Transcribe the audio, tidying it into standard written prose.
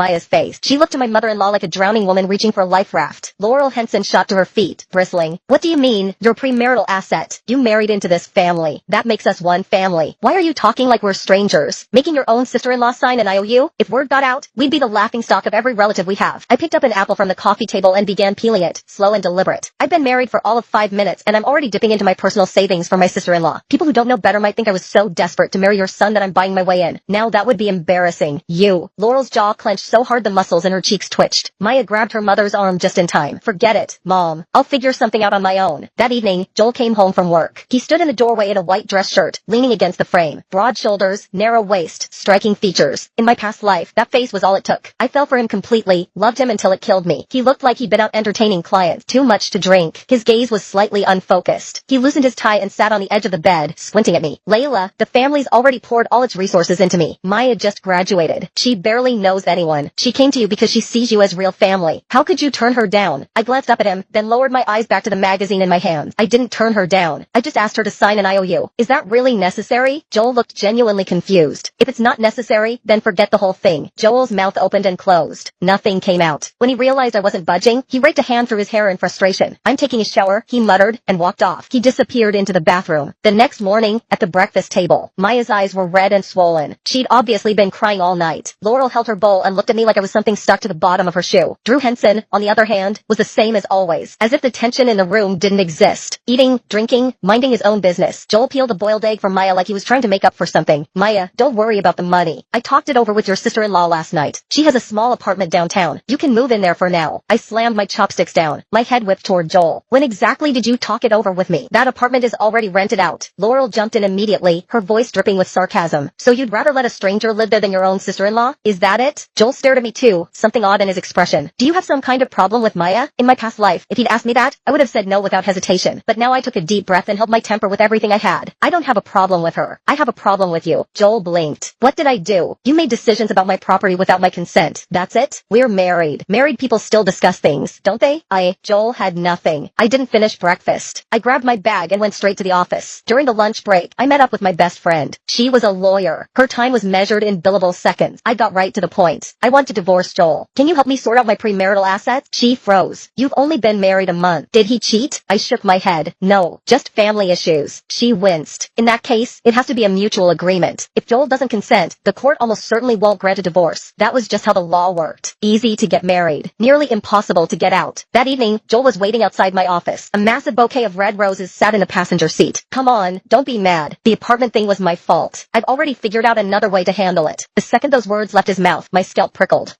Maya's face. She looked to my mother-in-law like a drowning woman reaching for a life raft. Laurel Henson shot to her feet, bristling. What do you mean, your premarital asset? You married into this family. That makes us one family. Why are you talking like we're strangers? Making your own sister-in-law sign an IOU? If word got out, we'd be the laughingstock of every relative we have. I picked up an apple from the coffee table and began peeling it, slow and deliberate. I've been married for all of 5 minutes and I'm already dipping into my personal savings for my sister-in-law. People who don't know better might think I was so desperate to marry your son that I'm buying my way in. Now that would be embarrassing. You. Laurel's jaw clenched so hard the muscles in her cheeks twitched. Maya grabbed her mother's arm just in time. Forget it, Mom. I'll figure something out on my own. That evening, Joel came home from work. He stood in the doorway in a white dress shirt, leaning against the frame. Broad shoulders, narrow waist, striking features. In my past life, that face was all it took. I fell for him completely, loved him until it killed me. He looked like he'd been out entertaining clients, too much to drink. His gaze was slightly unfocused. He loosened his tie and sat on the edge of the bed, squinting at me. Layla, the family's already poured all its resources into me. Maya just graduated. She barely knows anyone. She came to you because she sees you as real family. How could you turn her down? I glanced up at him, then lowered my eyes back to the magazine in my hands. I didn't turn her down. I just asked her to sign an IOU. Is that really necessary? Joel looked genuinely confused. If it's not necessary, then forget the whole thing. Joel's mouth opened and closed. Nothing came out. When he realized I wasn't budging, he raked a hand through his hair in frustration. I'm taking a shower, he muttered, and walked off. He disappeared into the bathroom. The next morning, at the breakfast table, Maya's eyes were red and swollen. She'd obviously been crying all night. Laurel held her bowl and looked at me like I was something stuck to the bottom of her shoe. Drew Henson, on the other hand, was the same as always, as if the tension in the room didn't exist. Eating, drinking, minding his own business. Joel peeled a boiled egg for Maya like he was trying to make up for something. Maya, don't worry about the money. I talked it over with your sister-in-law last night. She has a small apartment downtown. You can move in there for now. I slammed my chopsticks down. My head whipped toward Joel. When exactly did you talk it over with me? That apartment is already rented out. Laurel jumped in immediately, her voice dripping with sarcasm. So you'd rather let a stranger live there than your own sister-in-law? Is that it? Joel stared at me too, something odd in his expression. Do you have some kind of problem with Maya? In my past life, if he'd asked me that, I would have said no without hesitation. But now I took a deep breath and held my temper with everything I had. I don't have a problem with her. I have a problem with you. Joel blinked. What did I do? You made decisions about my property without my consent. That's it? We're married. Married people still discuss things, don't they? Joel had nothing. I didn't finish breakfast. I grabbed my bag and went straight to the office. During the lunch break, I met up with my best friend. She was a lawyer. Her time was measured in billable seconds. I got right to the point. I want to divorce Joel. Can you help me sort out my premarital assets? She froze. You've only been married a month. Did he cheat? I shook my head. No, just family issues. She winced. In that case, it has to be a mutual agreement. If Joel doesn't consent, the court almost certainly won't grant a divorce. That was just how the law worked. Easy to get married. Nearly impossible to get out. That evening, Joel was waiting outside my office. A massive bouquet of red roses sat in the passenger seat. Come on, don't be mad. The apartment thing was my fault. I've already figured out another way to handle it. The second those words left his mouth, my scalp prickled.